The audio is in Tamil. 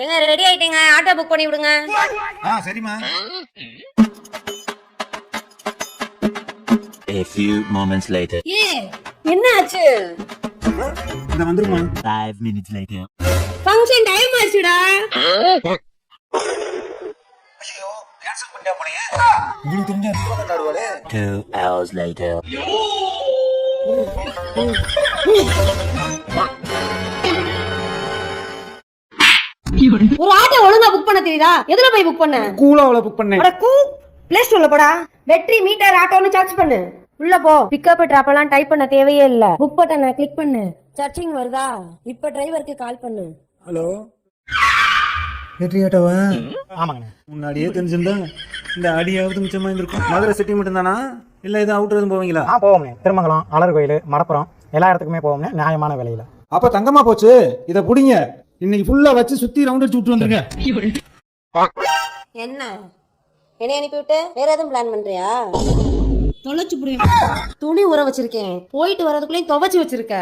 ஏங்க ரெடி ஆயிட்டீங்க, ஆட்டோ புக் பண்ணி விடுங்க. சரிம்மா. A few moments later. என்ன ஆச்சு? இந்த வந்துருமா. 5 minutes later. ஃபங்க்ஷன் டைம் ஆச்சுடா. ஐயோ கேன்சல் பண்ணியா போனே. உங்களுக்கு தெரிஞ்ச ரூபாய் 2 hours later. ஒரு ஆட்டோ ஒழுங்கா புக் பண்ண தெரியுதா? எதுல போய் புக் பண்ண? கூலாவுல புக் பண்ணேன். அட கூ ப்ளே ஸ்டோர்ல போடா. வெற்றி மீட்டர் ஆட்டோன்னு சர்ச் பண்ணு. உள்ள போ. பிக்கப் டிராப் எல்லாம் டைப் பண்ண தேவையே இல்ல. புக் பட்டனை கிளிக் பண்ணு. சர்ச்சிங் வருதா? இப்ப டிரைவருக்கு கால் பண்ணு. ஹலோ வெற்றி ஆட்டோவா? ஆமாங்க. முன்னாடியே தெரிஞ்சிருந்தா இந்த அடியாவது மிச்சமா இருந்திருக்கும். மதுரை சிட்டி மட்டும் தானா இல்ல இது அவுட்டர் எதுவும் போவீங்களா? போவோம்ண்ணே. திருமங்கலம், அலர் கோயில், மடப்புறம் எல்லா இடத்துக்குமே போவோம்ண்ணே, நியாயமான விலையில. அப்ப தங்கமா போச்சு. இத புடிங்க, இன்னைக்கு ஃபுல்லா வச்சு சுத்தி ரவுண்ட் அடிச்சு விட்டு வந்துருங்க. என்ன என்னை அனுப்பி விட்டு வேற எதுவும் பிளான் பண்றியா? தொலைச்சு புடியும். துணி ஊற வச்சிருக்கேன், போயிட்டு வரதுக்குள்ளேயும் துவைச்சு வச்சிருக்க.